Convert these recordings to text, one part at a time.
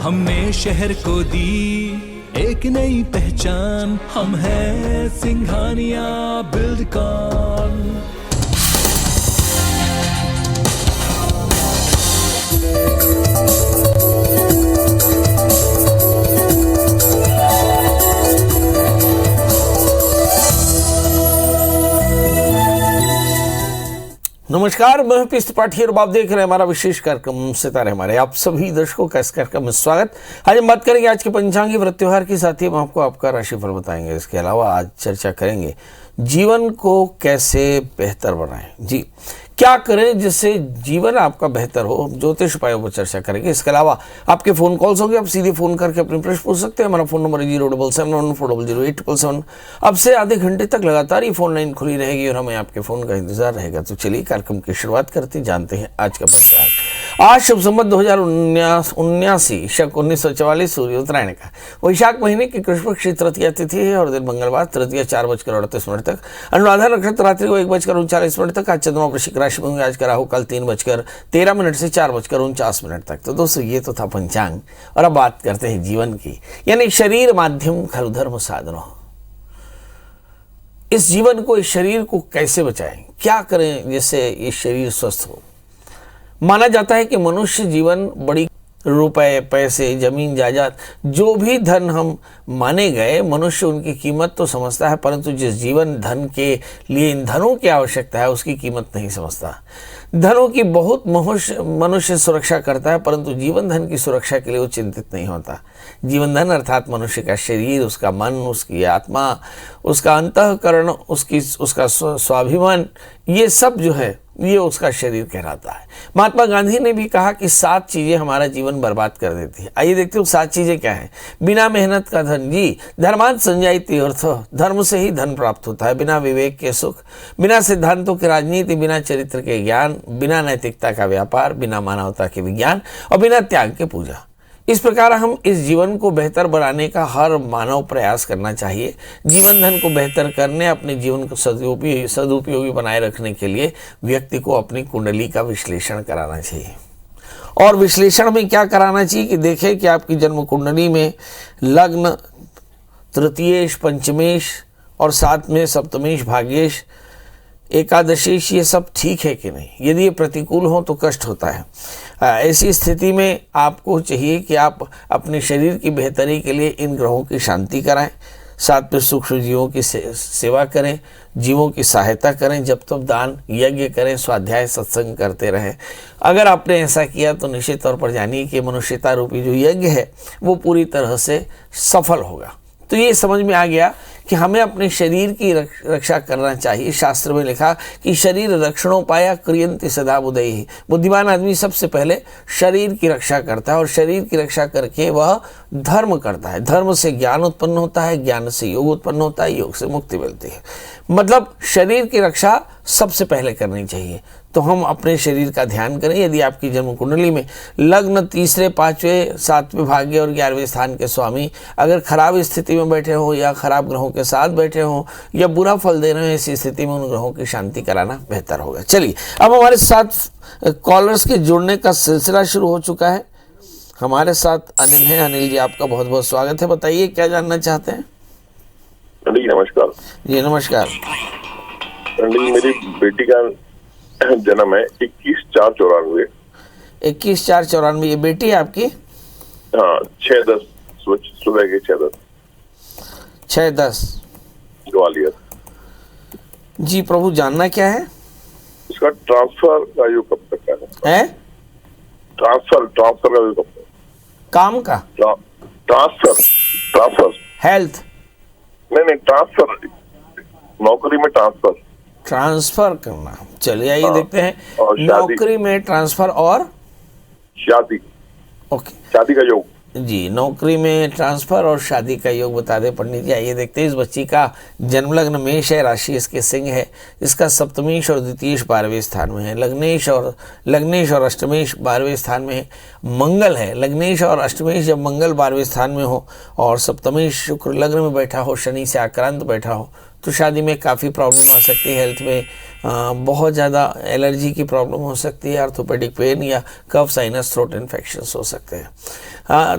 हमने शहर को दी एक नई पहचान, हम हैं सिंघानिया बिल्डकॉन। नमस्कार, मैं पीस त्रिपाठी और आप देख रहे हैं हमारा विशेष कार्यक्रम सितारे हमारे। आप सभी दर्शकों का इस कार्यक्रम में स्वागत। आज हम बात करेंगे आज के पंचांगी व्रत त्योहार की, साथ ही हम आपको आपका राशिफल बताएंगे। इसके अलावा आज चर्चा करेंगे जीवन को कैसे बेहतर बनाएं। जी, क्या करें जिससे जीवन आपका बेहतर हो, ज्योतिष उपायों पर चर्चा करेंगे। इसके अलावा आपके फोन कॉल्स होंगे, आप सीधे फोन करके अपने प्रश्न पूछ सकते हैं। हमारा फोन नंबर है 07714008777। अब से आधे घंटे तक लगातार ये फोन लाइन खुली रहेगी और हमें आपके फोन का इंतजार रहेगा। तो चलिए कार्यक्रम की शुरुआत करते जानते हैं आज का पंचांग। आज शुभ संवत 2079 शक 1944 सूर्य उत्तरायण का वैशाख महीने की कृष्ण पक्ष तृतीया तिथि है और दिन मंगलवार तृतीया 4:38 तक, अनुराधा नक्षत्र रात्रि को 1:39 तक। आज चंद्रमा वृश्चिक राशि में होंगे। आज का राहु काल 3:13 से 4:49 तक। तो दोस्तों ये तो था पंचांग और अब बात करते हैं जीवन की, यानी शरीर माध्यम खलु धर्म साधनो। इस जीवन को, इस शरीर को कैसे बचाएं, क्या करें जिससे ये शरीर स्वस्थ हो। माना जाता है कि मनुष्य जीवन बड़ी रुपए, पैसे, जमीन, जायदाद, जो भी धन हम माने गए, मनुष्य उनकी कीमत तो समझता है, परंतु जिस जीवन धन के लिए इन धनों की आवश्यकता है उसकी कीमत नहीं समझता। धनों की बहुत मनुष्य सुरक्षा करता है, परंतु जीवन धन की सुरक्षा के लिए वो चिंतित नहीं होता। जीवन धन अर्थात मनुष्य का शरीर, उसका मन, उसकी आत्मा, उसका अंतःकरण, उसका स्वाभिमान, ये सब जो है ये उसका शरीर कहलाता है। महात्मा गांधी ने भी कहा कि 7 चीजें हमारा जीवन बर्बाद कर देती है। आइए देखते हैं 7 चीजें क्या है। बिना मेहनत का धन, जी, धर्मांत संजायते अर्थ, धर्म से ही धन प्राप्त होता है। बिना विवेक के सुख, बिना सिद्धांतों की राजनीति, बिना चरित्र के ज्ञान, बिना नैतिकता का व्यापार, बिना मानवता के विज्ञान और बिना त्याग के पूजा। इस प्रकार हम इस जीवन को बेहतर बनाने का हर मानव प्रयास करना चाहिए। जीवन धन को बेहतर करने, अपने जीवन को सदुपयोगी बनाए रखने के लिए व्यक्ति को अपनी कुंडली का विश्लेषण कराना चाहिए। और विश्लेषण में क्या कराना चाहिए कि देखें कि आपकी जन्म कुंडली में लग्न, तृतीयेश, पंचमेश और साथ में सप्तमेश, भाग्येश, एकादशीश, ये सब ठीक है कि नहीं। यदि ये प्रतिकूल हो तो कष्ट होता है। ऐसी स्थिति में आपको चाहिए कि आप अपने शरीर की बेहतरी के लिए इन ग्रहों की शांति कराएं, साथ में सूक्ष्म जीवों की सेवा करें, जीवों की सहायता करें, जब तब दान यज्ञ करें, स्वाध्याय सत्संग करते रहें। अगर आपने ऐसा किया तो निश्चित तौर पर जानिए कि मनुष्यता रूपी जो यज्ञ है वो पूरी तरह से सफल होगा। तो ये समझ में आ गया कि हमें अपने शरीर की रक्षा करना चाहिए। शास्त्र में लिखा कि शरीर रक्षणोपाया क्रियन्ति सदा बुद्धि। बुद्धिमान आदमी सबसे पहले शरीर की रक्षा करता है और शरीर की रक्षा करके वह धर्म करता है। धर्म से ज्ञान उत्पन्न होता है, ज्ञान से योग उत्पन्न होता है, योग से मुक्ति मिलती है। मतलब शरीर की रक्षा सबसे पहले करनी चाहिए। तो हम अपने शरीर का ध्यान करें। यदि आपकी जन्म कुंडली में लग्न 3, 5, 7वें भाग्य और 11वें स्थान के स्वामी अगर खराब स्थिति में बैठे हो या खराब ग्रहों के साथ बैठे हो या बुरा फल दे रहे हो, ऐसी स्थिति में उन ग्रहों की शांति कराना बेहतर होगा। चलिए, अब हमारे साथ कॉलर्स के जुड़ने का सिलसिला शुरू हो चुका है। हमारे साथ अनिल हैं। अनिल जी, आपका बहुत बहुत स्वागत है। बताइए क्या जानना चाहते हैं। नमस्कार जी। नमस्कार। मेरी बेटी का जन्म है 21/4/94। 21/4/94। ये बेटी है आपकी? हाँ, 6:10 सुबह के 6:10 6:10 ग्वालियर। जी प्रभु, जानना क्या है? इसका ट्रांसफर का योग कब तक है? ट्रांसफर का योग कब तक? काम का? Transfer health? नहीं, ट्रांसफर, नौकरी में ट्रांसफर करना। चलिए आइए देखते हैं। नौकरी में ट्रांसफर और शादी। ओके, शादी का योग। जी, नौकरी में ट्रांसफर और शादी का योग बता दे पंडित जी। आइए देखते हैं। इस बच्ची का जन्म लग्न मेष है, राशि इसके सिंह है, इसका सप्तमेश और द्वितीयेश 12वें स्थान में है। लग्नेश और अष्टमेश 12वें स्थान में है। मंगल है। लग्नेश और अष्टमेश जब मंगल 12वें स्थान में हो और सप्तमेश शुक्र लग्न में बैठा हो, शनि से आक्रांत बैठा हो, तो शादी में काफ़ी प्रॉब्लम आ सकती है, हेल्थ में बहुत ज़्यादा एलर्जी की प्रॉब्लम हो सकती है, आर्थोपेडिक पेन या कफ, साइनस, थ्रोट इन्फेक्शंस हो सकते हैं।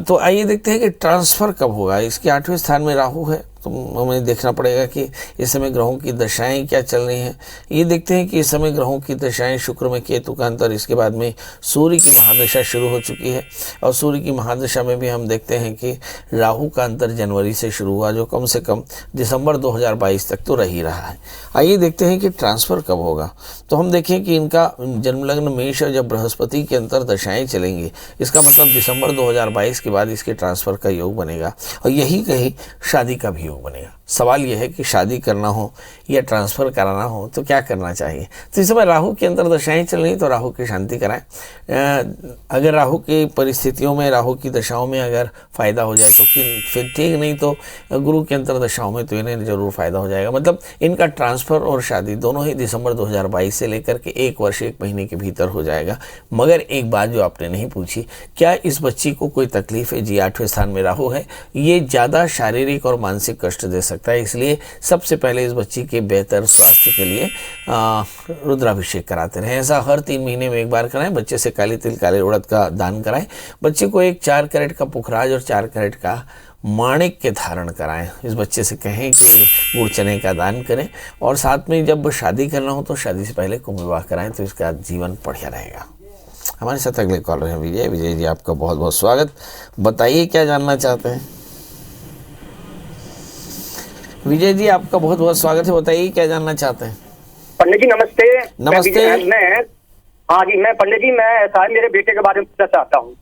तो आइए देखते हैं कि ट्रांसफ़र कब होगा। इसके 8वें स्थान में राहु है, तो हमें देखना पड़ेगा कि इस समय ग्रहों की दशाएं क्या चल रही हैं। ये देखते हैं कि इस समय ग्रहों की दशाएं, शुक्र में केतु का अंतर, इसके बाद में सूर्य की महादशा शुरू हो चुकी है, और सूर्य की महादशा में भी हम देखते हैं कि राहु का अंतर जनवरी से शुरू हुआ, जो कम से कम दिसंबर 2022 तक तो रह ही रहा है। आइए देखते हैं कि ट्रांसफ़र कब होगा। तो हम देखें कि इनका जन्मलग्न मेष है, जब बृहस्पति के अंतर दशाएँ चलेंगी, इसका मतलब दिसंबर 2022 के बाद इसके ट्रांसफ़र का योग बनेगा, और यही कहीं शादी का भी योग बनेगा। सवाल यह है कि शादी करना हो या ट्रांसफ़र कराना हो तो क्या करना चाहिए। तो इस समय राहु की अंतर्दशाएं चल रही, तो राहु की शांति कराएं। अगर राहु की परिस्थितियों में, राहु की दशाओं में अगर फ़ायदा हो जाए तो फिर ठीक, नहीं तो गुरु की अंतर्दशाओं में तो इन्हें ज़रूर फ़ायदा हो जाएगा। मतलब इनका ट्रांसफ़र और शादी दोनों ही दिसंबर 2022 से लेकर के 1 वर्ष 1 महीने के भीतर हो जाएगा। मगर एक बात जो आपने नहीं पूछी, क्या इस बच्ची को कोई तकलीफ है? जी, 8वें स्थान में राहु है, ये ज़्यादा शारीरिक और मानसिक कष्ट दे सकता है, इसलिए सबसे पहले इस बच्ची के बेहतर स्वास्थ्य के लिए रुद्राभिषेक कराते रहें। ऐसा हर 3 महीने में 1 बार कराएं। बच्चे से काली तिल, काले उड़द का दान कराएं। बच्चे को एक 4 कैरेट का पुखराज और 4 कैरेट का माणिक के धारण कराएं। इस बच्चे से कहें कि गुड़ चने का दान करें, और साथ में जब शादी करना हो तो शादी से पहले कुंभ विवाह कराएं, तो इसका जीवन बढ़िया रहेगा। हमारे साथ अगले कॉलर हैं विजय। विजय जी, आपका बहुत बहुत स्वागत। बताइए क्या जानना चाहते हैं। विजय जी, आपका बहुत बहुत स्वागत है। बताइए क्या जानना चाहते हैं। पंडित जी नमस्ते। नमस्ते। हाँ जी, मैं पंडित जी, मैं ऐसा है, मेरे बेटे के बारे में पूछना चाहता हूँ।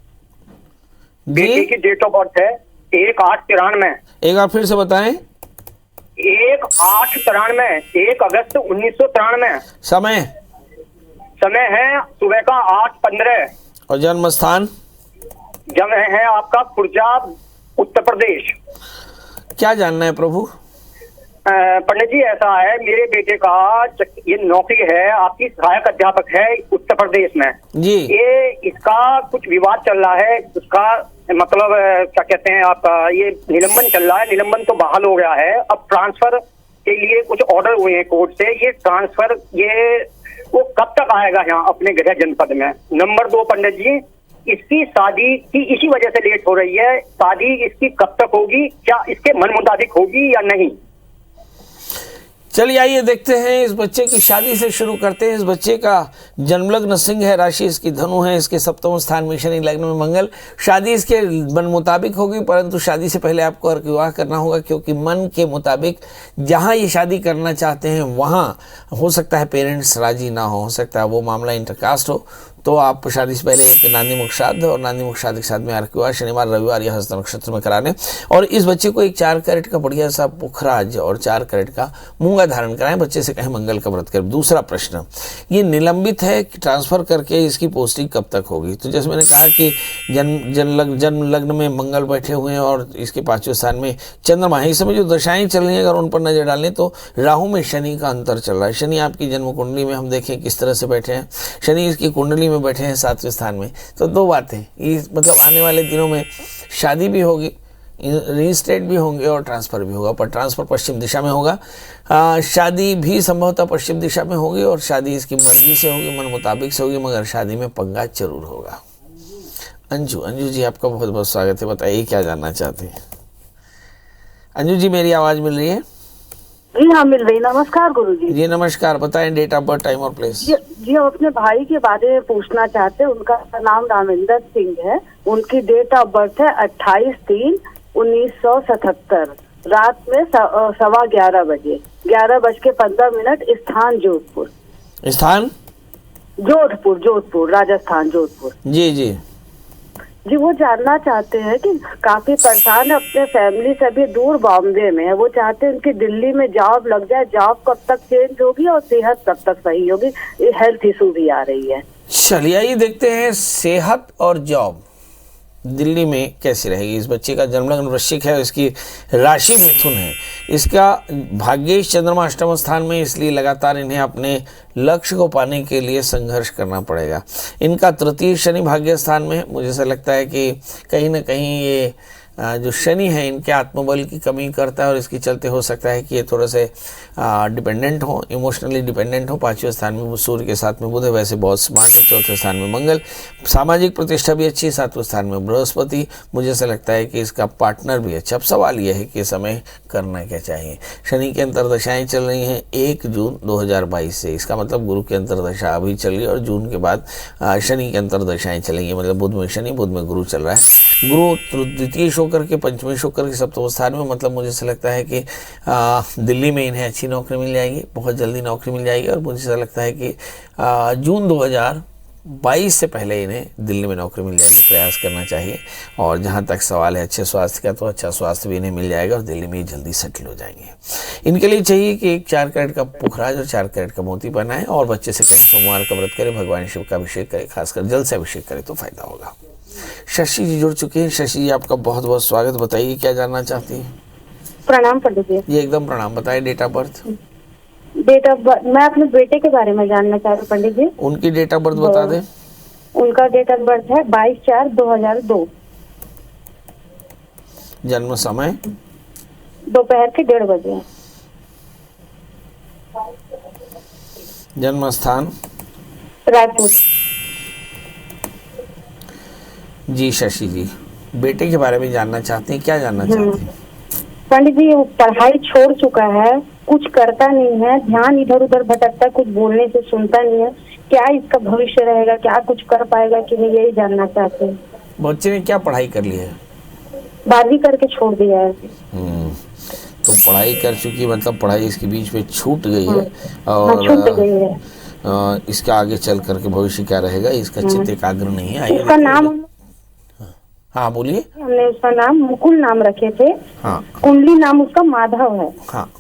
बेटे की डेट ऑफ बर्थ है 1/8/93। एक बार फिर से बताएं। 1/8/93, 1 अगस्त 1993। समय है सुबह का 8:15। और जन्म स्थान? जन्म है आपका खुर्जा, उत्तर प्रदेश। क्या जानना है प्रभु? पंडित जी, ऐसा है, मेरे बेटे का ये नौकरी है, आपकी सहायक अध्यापक है उत्तर प्रदेश में जी। ये इसका कुछ विवाद चल रहा है, उसका मतलब क्या कहते हैं आप, ये निलंबन चल रहा है। निलंबन तो बहाल हो गया है, अब ट्रांसफर के लिए कुछ ऑर्डर हुए हैं कोर्ट से। ये ट्रांसफर वो कब तक आएगा यहाँ अपने गृह जनपद में? नंबर 2 पंडित जी, इसकी शादी की इसी वजह से लेट हो रही है। शादी इसकी कब तक होगी? क्या इसके मन मुताबिक होगी या नहीं? चलिए आइए देखते हैं। इस बच्चे की शादी से शुरू करते हैं। इस बच्चे का जन्मलग्न सिंह है, राशि इसकी धनु है, इसके 7वें स्थान में शनि, लग्न में मंगल। शादी इसके मन मुताबिक होगी, परंतु शादी से पहले आपको अर्क विवाह करना होगा, क्योंकि मन के मुताबिक जहां ये शादी करना चाहते हैं वहां हो सकता है पेरेंट्स राजी ना हो सकता है वो मामला इंटरकास्ट हो। तो आप शादी से पहले एक नांदी मुख श्राद्ध और नांदी मुख श्राद्ध के साथ में अर्क विवाह शनिवार, रविवार या हस्त नक्षत्र में कराने, और इस बच्चे को एक 4 कैरेट का बढ़िया सा पुखराज और 4 कैरेट का मूंगा धारण कराएं। बच्चे से कहें मंगल का व्रत करें। दूसरा प्रश्न, ये निलंबित है कि ट्रांसफर करके इसकी पोस्टिंग कब तक होगी? तो जैसे मैंने कहा कि जन्म लग्न में मंगल बैठे हुए हैं और इसके 5वें स्थान में चंद्रमा है। इस समय जो दशाएं चल रही हैं अगर उन पर नजर डालें तो राहु में शनि का अंतर चल रहा है। शनि आपकी जन्म कुंडली में हम देखें किस तरह से बैठे हैं। शनि इसकी कुंडली में बैठे हैं 7वें स्थान में। तो 2 बातें, इस मतलब आने वाले दिनों में शादी भी होगी, रीस्टेट भी होंगे और ट्रांसफ़र भी होगा, पर ट्रांसफ़र पश्चिम दिशा में होगा। शादी भी संभवतः पश्चिम दिशा में होगी, और शादी इसकी मर्जी से होगी, मन मुताबिक से होगी, मगर शादी में पंगा जरूर होगा। अंजू जी, आपका बहुत बहुत स्वागत है। बताइए क्या जानना चाहते हैं। अंजू जी, मेरी आवाज़ मिल रही है? जी हाँ, मिल रही। नमस्कार गुरुजी। जी नमस्कार। बताएं डेट ऑफ बर्थ, टाइम और प्लेस। जी हम अपने भाई के बारे में पूछना चाहते हैं। उनका नाम रामेंद्र सिंह है। उनकी डेट ऑफ बर्थ है 28/3/1977, रात में 11:15 बजे, 11:15, स्थान जोधपुर। स्थान जोधपुर, राजस्थान, जोधपुर। जी। जी, वो जानना चाहते हैं कि काफी परेशान है, अपने फैमिली से भी दूर बॉम्बे में है। वो चाहते हैं उनकी दिल्ली में जॉब लग जाए। जॉब कब तक चेंज होगी और सेहत कब तक सही होगी? ये हेल्थ इशू भी आ रही है। चलिए आइए देखते हैं सेहत और जॉब दिल्ली में कैसी रहेगी। इस बच्चे का जन्मलग्न वृश्चिक है, इसकी राशि मिथुन है, इसका भाग्येश चंद्रमा 8वें स्थान में, इसलिए लगातार इन्हें अपने लक्ष्य को पाने के लिए संघर्ष करना पड़ेगा। इनका 3य शनि भाग्य स्थान में, मुझे ऐसा लगता है कि कहीं ना कहीं ये जो शनि है इनके आत्मबल की कमी करता है और इसके चलते हो सकता है कि ये थोड़ा से डिपेंडेंट हो, इमोशनली डिपेंडेंट हो। 5वें स्थान में सूर्य के साथ में बुध है, वैसे बहुत स्मार्ट है। 4थे स्थान में मंगल, सामाजिक प्रतिष्ठा भी अच्छी है। 7वें स्थान में बृहस्पति, मुझे ऐसा लगता है कि इसका पार्टनर भी अच्छा। अब सवाल यह है कि इस समय करना क्या चाहिए। शनि की अंतर्दशाएं चल रही हैं 1 जून 2022 से, इसका मतलब गुरु की अंतर्दशा अभी चल रही है और जून के बाद शनि की अंतर्दशाएं चलेंगी। मतलब बुध में शनि, बुध में गुरु चल रहा है। गुरु द्वितीय होकर के पंचमेश होकर के सप्तम स्थान में, मतलब मुझे ऐसा लगता है कि दिल्ली में इन्हें अच्छी नौकरी मिल जाएगी, बहुत जल्दी नौकरी मिल जाएगी। और मुझे ऐसा लगता है कि जून 2022 से पहले इन्हें दिल्ली में नौकरी मिल जाएगी, प्रयास करना चाहिए। और जहाँ तक सवाल है अच्छे स्वास्थ्य का, तो अच्छा स्वास्थ्य भी इन्हें मिल जाएगा और दिल्ली में जल्दी सेटल हो जाएंगे। इनके लिए चाहिए कि एक 4 कैरेट का पुखराज और 4 कैरेट का मोती पहनाएं और बच्चे से कहीं सोमवार का व्रत करें, भगवान शिव का अभिषेक करें, खासकर जल से अभिषेक करें तो फायदा होगा। शशि जी जुड़ चुके हैं। शशि जी आपका बहुत बहुत स्वागत। बताइए क्या जानना चाहती हैं। प्रणाम पंडित जी। ये एकदम प्रणाम। बताइए date of birth. Date of birth मैं अपने बेटे के बारे में जानना चाह रही हूँ पंडित जी। उनकी डेट ऑफ बर्थ बता दें। उनका डेट ऑफ बर्थ है 22/4/2002। जन्म समय दोपहर के 1:30 बजे। जन्म स्थान रायपुर। जी शशि जी, बेटे के बारे में जानना चाहते हैं, क्या जानना चाहते हैं। पंडित जी वो पढ़ाई छोड़ चुका है, कुछ करता नहीं है, ध्यान इधर उधर भटकता, कुछ बोलने से सुनता नहीं है। क्या इसका भविष्य रहेगा, क्या कुछ कर पाएगा कि नहीं, यही जानना चाहते हैं। बच्चे ने क्या पढ़ाई कर ली है। 12वीं करके छोड़ दिया है। तो पढ़ाई कर चुकी, मतलब पढ़ाई इसके बीच में छूट गई है और छूट गई है। इसका आगे चल करके भविष्य क्या रहेगा, इसका चित्त एकाग्र नहीं है। उसका नाम, हाँ बोलिए। हमने उसका नाम मुकुल नाम रखे थे। हाँ, कुंडली नाम उसका माधव है। हाँ,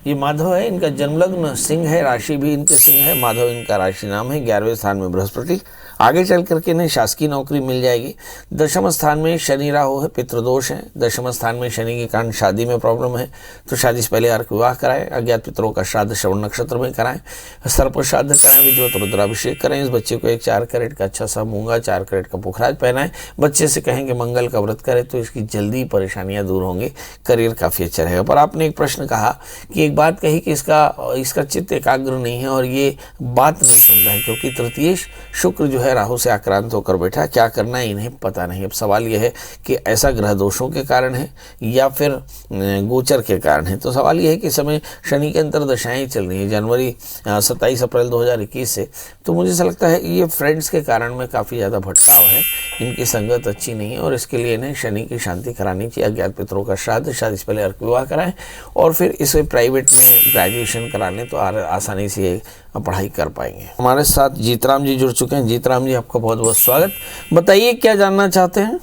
ये माधव है। इनका जन्मलग्न सिंह है, राशि भी इनके सिंह है। माधव इनका राशि नाम है। 11वें स्थान में बृहस्पति, आगे चल करके इन्हें शासकीय नौकरी मिल जाएगी। 10वें स्थान में शनि राहु है, पितृदोष है। 10वें स्थान में शनि के कारण शादी में प्रॉब्लम है, तो शादी से पहले अर्क विवाह कराएं। अज्ञात पितरों का श्राद्ध श्रवण नक्षत्र में कराएं। सर्प श्राद्ध कराएं, विधिवत रुद्राभिषेक करें। इस बच्चे को एक 4 कैरेट का अच्छा सा मूंगा, 4 कैरेट का पुखराज पहनाएं। बच्चे से कहें कि मंगल का व्रत करे तो इसकी जल्दी परेशानियां दूर होंगी, करियर काफी अच्छा रहेगा। पर आपने एक प्रश्न कहा कि एक बात कही कि इसका चित्त एकाग्र नहीं है और ये बात नहीं सुनता है, क्योंकि तृतीय शुक्र जो है राहु से आक्रांत होकर बैठा। क्या करना है इन्हें पता नहीं। अब सवाल यह है कि ऐसा ग्रह दोषों के कारण है या फिर गोचर के कारण है। तो सवाल यह है कि समय शनि के अंतर्दशाएं चल रही है जनवरी 27 अप्रैल 2021 से। तो मुझे ऐसा लगता है ये फ्रेंड्स के कारण में काफ़ी ज़्यादा भटकाव है, इनकी संगत अच्छी नहीं है और इसके लिए इन्हें शनि की शांति करानी चाहिए। अज्ञात पितरों का श्राद्ध, शादी से पहले अर्क विवाह कराएं और फिर इसे प्राइवेट में ग्रेजुएशन करा लें तो आसानी से पढ़ाई कर पाएंगे। हमारे साथ जीतराम जी जुड़ चुके हैं। जीतराम जी आपका बहुत बहुत स्वागत। बताइए क्या जानना चाहते हैं।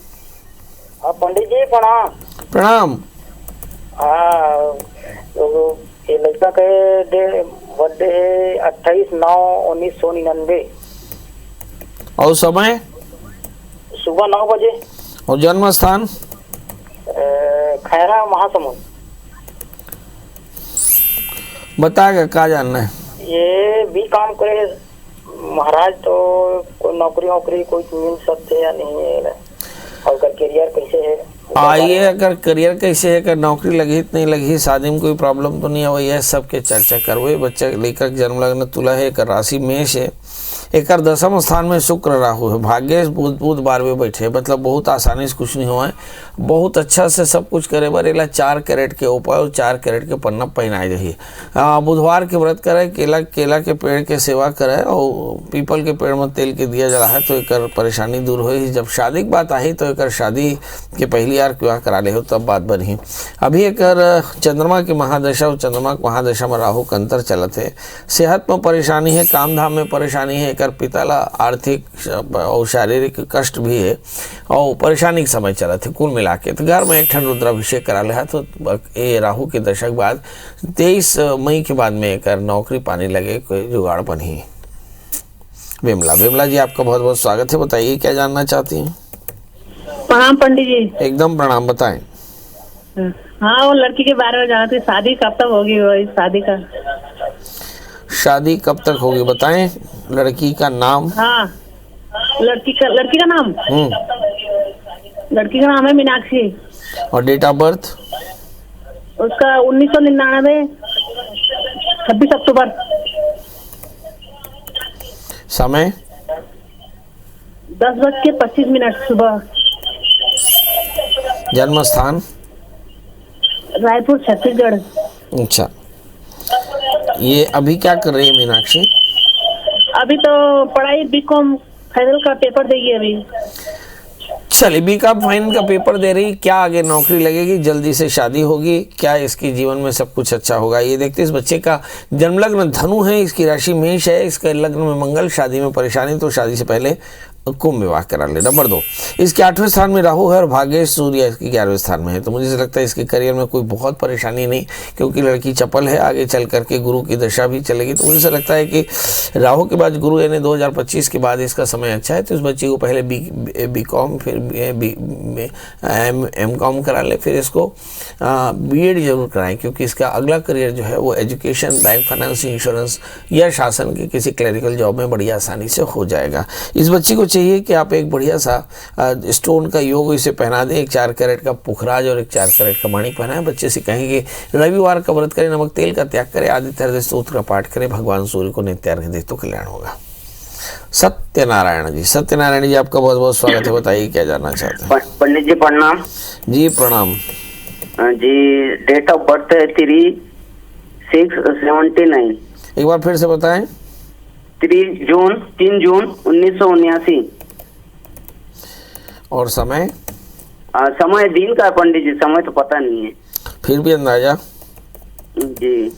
पंडित जी प्रणाम। प्रणाम। हाँ, तो ये लड़का के बर्थडे है 28/9/1999 और समय सुबह 9 बजे और जन्म स्थान खैरा महासमुंद। बताएगा क्या जानना है। ये भी काम करे महाराज, तो कोई नौकरी वोकरी कोई मिल सकते या नहीं है, और करियर कैसे है। आइए, अगर करियर कैसे है, अगर नौकरी लगी नहीं लगी, शादी में कोई प्रॉब्लम तो नहीं है, वही है सबके चर्चा करवे। बच्चा लेकर जन्म लग्न तुला है, एक राशि मेष है, एक 10वें स्थान में शुक्र राहु है, भाग्य बुध 12वें बैठे, मतलब बहुत आसानी से कुछ नहीं हुआ है, बहुत अच्छा से सब कुछ करे। बरेला 4 कैरेट के ऊपर और 4 कैरेट के पन्ना पहनाए रही। बुधवार के व्रत करे, केला के पेड़ के सेवा करे और पीपल के पेड़ में तेल के दिया जला है तो एक परेशानी दूर हो। जब शादी की बात आई तो एक शादी के पहली यार विवाह करा ले हो तब बात बनी। अभी एक चंद्रमा की महादशा और चंद्रमा की महादशा में राहु का अंतर चलत है। सेहत में परेशानी है, काम धाम में परेशानी है, एक पिताला आर्थिक और शारीरिक कष्ट भी है और परेशानी के समय चला थे। कुल मिला के तो घर में एक ठंड रुद्राभिषेक करा लिया तो ये राहु के दशक बाद 23 मई के बाद में एक नौकरी पाने लगे, कोई जुगाड़ बनी। विमला जी आपका बहुत बहुत स्वागत है। बताइए क्या जानना चाहती हैं। प्रणाम पंडित जी। एकदम प्रणाम, बताएं। हाँ, वो लड़की के बारे में जानती, शादी कब तक होगी, वही शादी कब तक होगी बताएं। लड़की का नाम। हाँ, लड़की का नाम लड़की का नाम है मीनाक्षी। और डेट ऑफ बर्थ? उसका 1999, 26 अक्टूबर। समय? 10:25 सुबह। जन्म स्थान? रायपुर, छत्तीसगढ़। अच्छा, ये अभी क्या कर रही है मीनाक्षी? अभी तो पढ़ाई बीकॉम फाइनल का पेपर देगी अभी। चलिए, बीकॉम फाइनल का पेपर दे रही, क्या आगे नौकरी लगेगी, जल्दी से शादी होगी, क्या इसके जीवन में सब कुछ अच्छा होगा, ये देखते। इस बच्चे का जन्म लग्न धनु है, इसकी राशि मेष है, इसके लग्न में मंगल, शादी में परेशानी, तो शादी से पहले कुंभ विवाह करा ले। नंबर 2, इसके 8वें स्थान में राहु है और भाग्येश सूर्य इसके 11वें स्थान में है। तो मुझे लगता है इसके करियर में कोई बहुत परेशानी नहीं, क्योंकि लड़की चपल है, आगे चल करके गुरु की दशा भी चलेगी। तो मुझे लगता है कि राहु के बाद गुरु यानी 2025 के बाद इसका समय अच्छा है। तो इस बच्ची को पहले बीकॉम, फिर एमकॉम करा ले, फिर इसको बीएड जरूर कराएं, क्योंकि इसका अगला करियर जो है वो एजुकेशन, बैंक, फाइनेंस, इंश्योरेंस या शासन के किसी क्लरिकल जॉब में बड़ी आसानी से हो जाएगा। इस बच्ची को चाहिए कि आप एक बढ़िया सा स्टोन का योग इसे पहना दें, एक 4 कैरेट का पुखराज और एक 4 कैरेट का माणिक पहनाएं। बच्चे से कहेंगे रविवार का व्रत करें, नमक तेल का त्याग करें, आदित्य हृदय स्तोत्र का पाठ करें, भगवान सूर्य को नित्य अर्घ्य दें, तो कल्याण होगा। सत्यनारायण जी, सत्यनारायण जी आपका बहुत बहुत स्वागत है, बताइए क्या जानना चाहते हैं? पंडित जी प्रणाम। जी प्रणाम जी, डेट ऑफ बर्थ है 3/6/79। एक बार फिर से बताएं। 3 जून 1979। और समय? समय दिन का पंडित जी, समय तो पता नहीं है। फिर भी अंदाजा? जी।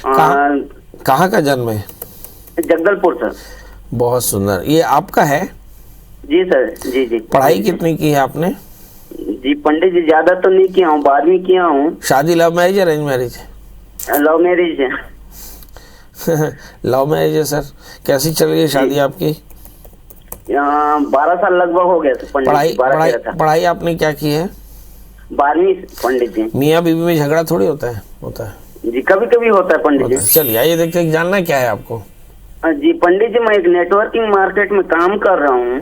कहाँ का जन्म है? जगदलपुर सर। बहुत सुंदर, ये आपका है? जी सर, जी जी। पढ़ाई कितनी की है आपने? जी पंडित जी, ज्यादा तो नहीं किया हूँ, 12वीं किया हूँ। शादी लव मैरिज या अरेंज मैरिज? लव मैरिज है। लव मैरिज है सर। कैसी चल रही है शादी आपकी? 12 साल लगभग हो गया सर पंडित। पढ़ाई आपने क्या की है? 12वीं पंडित जी। मियाँ बीवी में झगड़ा थोड़ी होता है जी, कभी कभी होता है पंडित जी। चलिए आइए देखते हैं, जानना क्या है आपको? जी पंडित जी, मैं एक नेटवर्किंग मार्केट में काम कर रहा हूँ,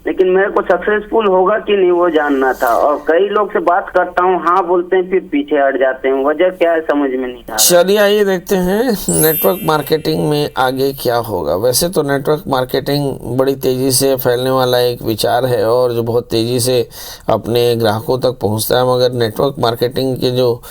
लेकिन मेरे को सक्सेसफुल होगा कि नहीं वो जानना था। और कई लोग से बात करता हूँ, हाँ बोलते हैं, फिर पीछे हट जाते हैं, वजह क्या है समझ में नहीं आता। चलिए आइए देखते हैं नेटवर्क मार्केटिंग में आगे क्या होगा। वैसे तो नेटवर्क मार्केटिंग बड़ी तेज़ी से फैलने वाला एक विचार है और जो बहुत तेज़ी से अपने ग्राहकों तक पहुंचता है, मगर नेटवर्क मार्केटिंग के जो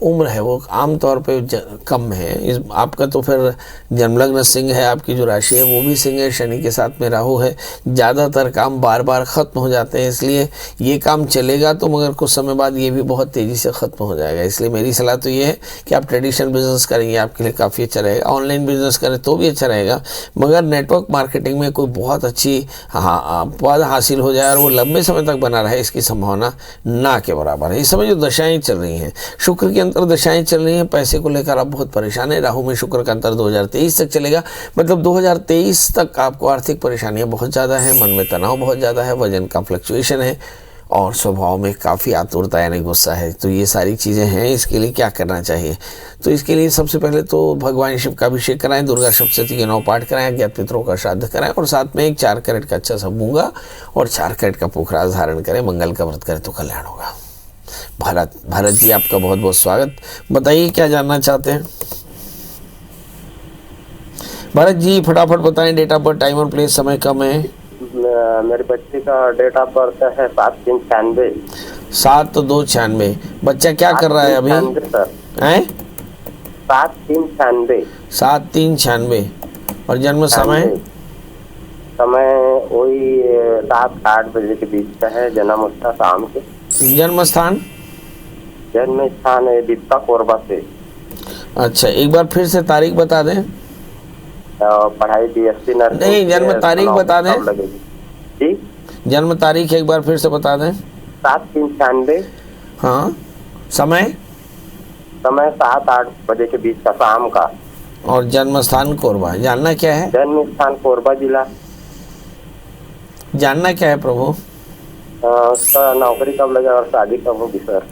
उम्र है वो आमतौर पे कम है। आपका तो फिर जन्मलग्न सिंह है, आपकी जो राशि है वो भी सिंह है, शनि के साथ में राहु है, ज़्यादातर काम बार बार ख़त्म हो जाते हैं, इसलिए ये काम चलेगा तो, मगर कुछ समय बाद ये भी बहुत तेज़ी से ख़त्म हो जाएगा। इसलिए मेरी सलाह तो ये है कि आप ट्रेडिशनल बिजनेस करेंगे, आपके लिए काफ़ी अच्छा रहेगा। ऑनलाइन बिजनेस करें तो भी अच्छा रहेगा, मगर नेटवर्क मार्केटिंग में कोई बहुत अच्छी पद हासिल हो जाए और वो लंबे समय तक बना रहे, इसकी संभावना ना के बराबर है। इस समय जो दशाएँ चल रही हैं, शुक्र की अंतर दशाएँ चल रही हैं, पैसे को लेकर आप बहुत परेशान है। राहु में शुक्र का अंतर 2023 तक चलेगा, मतलब 2023 तक आपको आर्थिक परेशानियाँ बहुत ज़्यादा है, मन में तनाव बहुत ज़्यादा है, वजन का फ्लक्चुएशन है और स्वभाव में काफ़ी आतुरता यानी गुस्सा है। तो ये सारी चीज़ें हैं। इसके लिए क्या करना चाहिए? तो इसके लिए सबसे पहले तो भगवान शिव का अभिषेक कराएं, दुर्गा सप्तशती के 9 पाठ कराएं, अज्ञात पितरों का श्राद्ध कराएं और साथ में एक 4 कैरेट का अच्छा सा मूंगा और 4 कैरेट का पुखराज धारण करें, मंगल का व्रत करें तो कल्याण होगा। भारत जी आपका बहुत बहुत स्वागत, बताइए क्या जानना चाहते हैं? भारत जी फटाफट बताएं, डेट ऑफ बर्थ, टाइम और प्लेस, समय कम है। मेरे बच्चे का डेट ऑफ बर्थ है 7/3/96। 7/2/96। बच्चा क्या कर रहा है अभी? सर हैं? 7/3/96। 7/3/96। और जन्म समय? समय वही 7-8 बजे के बीच का है। जन्म उसका शाम के। जन्म स्थान? जन्म स्थान है दीपका कोरबा से। अच्छा, एक बार फिर से तारीख बता दें। पढ़ाई BSc नर्सिंग। नहीं, जन्म तारीख बता दें। जी, जन्म तारीख एक बार फिर से बता दें। 7/3/96। हाँ, समय? समय 7-8 बजे के बीच का शाम का। और जन्म स्थान कोरबा। जानना क्या है? जन्म स्थान कोरबा जिला। जानना क्या है प्रभु? उसका नौकरी कब लगे और शादी कब होगी सर?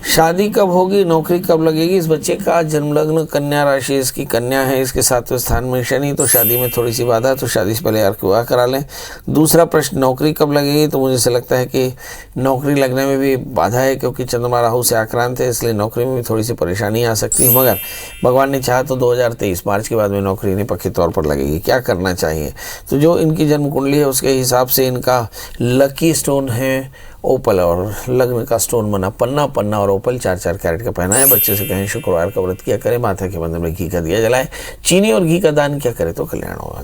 शादी कब होगी, नौकरी कब लगेगी। इस बच्चे का जन्म लग्न कन्या राशि, इसकी कन्या है, इसके 7वें स्थान में शनि, तो शादी में थोड़ी सी बाधा, तो शादी से पहले अर्क विवाह करा लें। दूसरा प्रश्न, नौकरी कब लगेगी, तो मुझे से लगता है कि नौकरी लगने में भी बाधा है, क्योंकि चंद्रमा राहु से आक्रांत है, इसलिए नौकरी में भी थोड़ी सी परेशानी आ सकती है। मगर भगवान ने चाहा तो 2023 मार्च के बाद में नौकरी इन्हें पक्के तौर पर लगेगी। क्या करना चाहिए, तो जो इनकी जन्म कुंडली है उसके हिसाब से इनका लकी स्टोन है ओपल, और लग्न का स्टोन बना पन्ना, पन्ना और ओपल 4-4 कैरेट का पहना है। बच्चे से कहें शुक्रवार का व्रत किया करे, माथा के बंधन में घी का दिया जलाए, चीनी और घी का दान किया करे तो कल्याण होगा।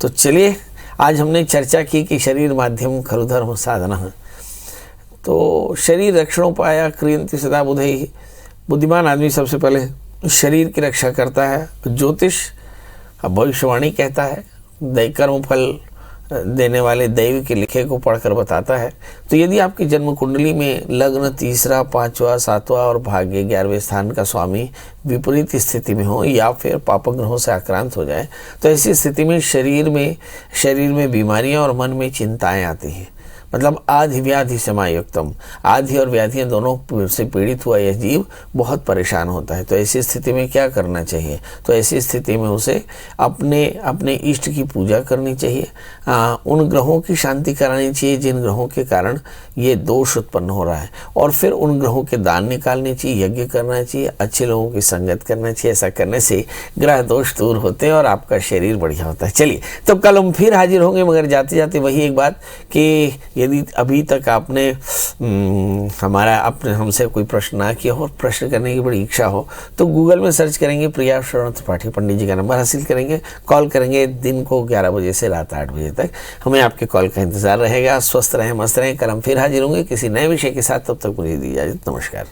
तो चलिए, आज हमने चर्चा की कि शरीर माध्यम खलु धर्म साधना। तो शरीर रक्षणोपाय क्रियन्ति सदा बुधैः। बुद्धिमान आदमी सबसे पहले शरीर की रक्षा करता है। ज्योतिष भविष्यवाणी कहता है, कर्म फल देने वाले दैव के लिखे को पढ़कर बताता है। तो यदि आपकी जन्म कुंडली में लग्न 3, 5, 7वां और भाग्य 11वें स्थान का स्वामी विपरीत स्थिति में हो, या फिर पाप ग्रहों से आक्रांत हो जाए, तो ऐसी स्थिति में शरीर में बीमारियां और मन में चिंताएं आती हैं। मतलब आधि व्याधि समायुक्तम, आधि और व्याधियां दोनों से पीड़ित हुआ यह जीव बहुत परेशान होता है। तो ऐसी स्थिति में क्या करना चाहिए, तो ऐसी स्थिति में उसे अपने इष्ट की पूजा करनी चाहिए, उन ग्रहों की शांति करानी चाहिए जिन ग्रहों के कारण ये दोष उत्पन्न हो रहा है, और फिर उन ग्रहों के दान निकालने चाहिए, यज्ञ करना चाहिए, अच्छे लोगों की संगत करना चाहिए। ऐसा करने से ग्रह दोष दूर होते हैं और आपका शरीर बढ़िया होता है। चलिए, तो कल हम फिर हाजिर होंगे, मगर जाते जाते वही एक बात कि यदि अभी तक आपने हमसे कोई प्रश्न ना किया हो, प्रश्न करने की बड़ी इच्छा हो, तो गूगल में सर्च करेंगे प्रिया शरण त्रिपाठी पंडित जी का नंबर हासिल करेंगे, कॉल करेंगे दिन को 11 बजे से रात 8 बजे तक। हमें आपके कॉल का इंतजार रहेगा। स्वस्थ रहें, मस्त रहें। कल हम फिर हाजिर होंगे किसी नए विषय के साथ। तब तक मुझे दी इजाजत। नमस्कार।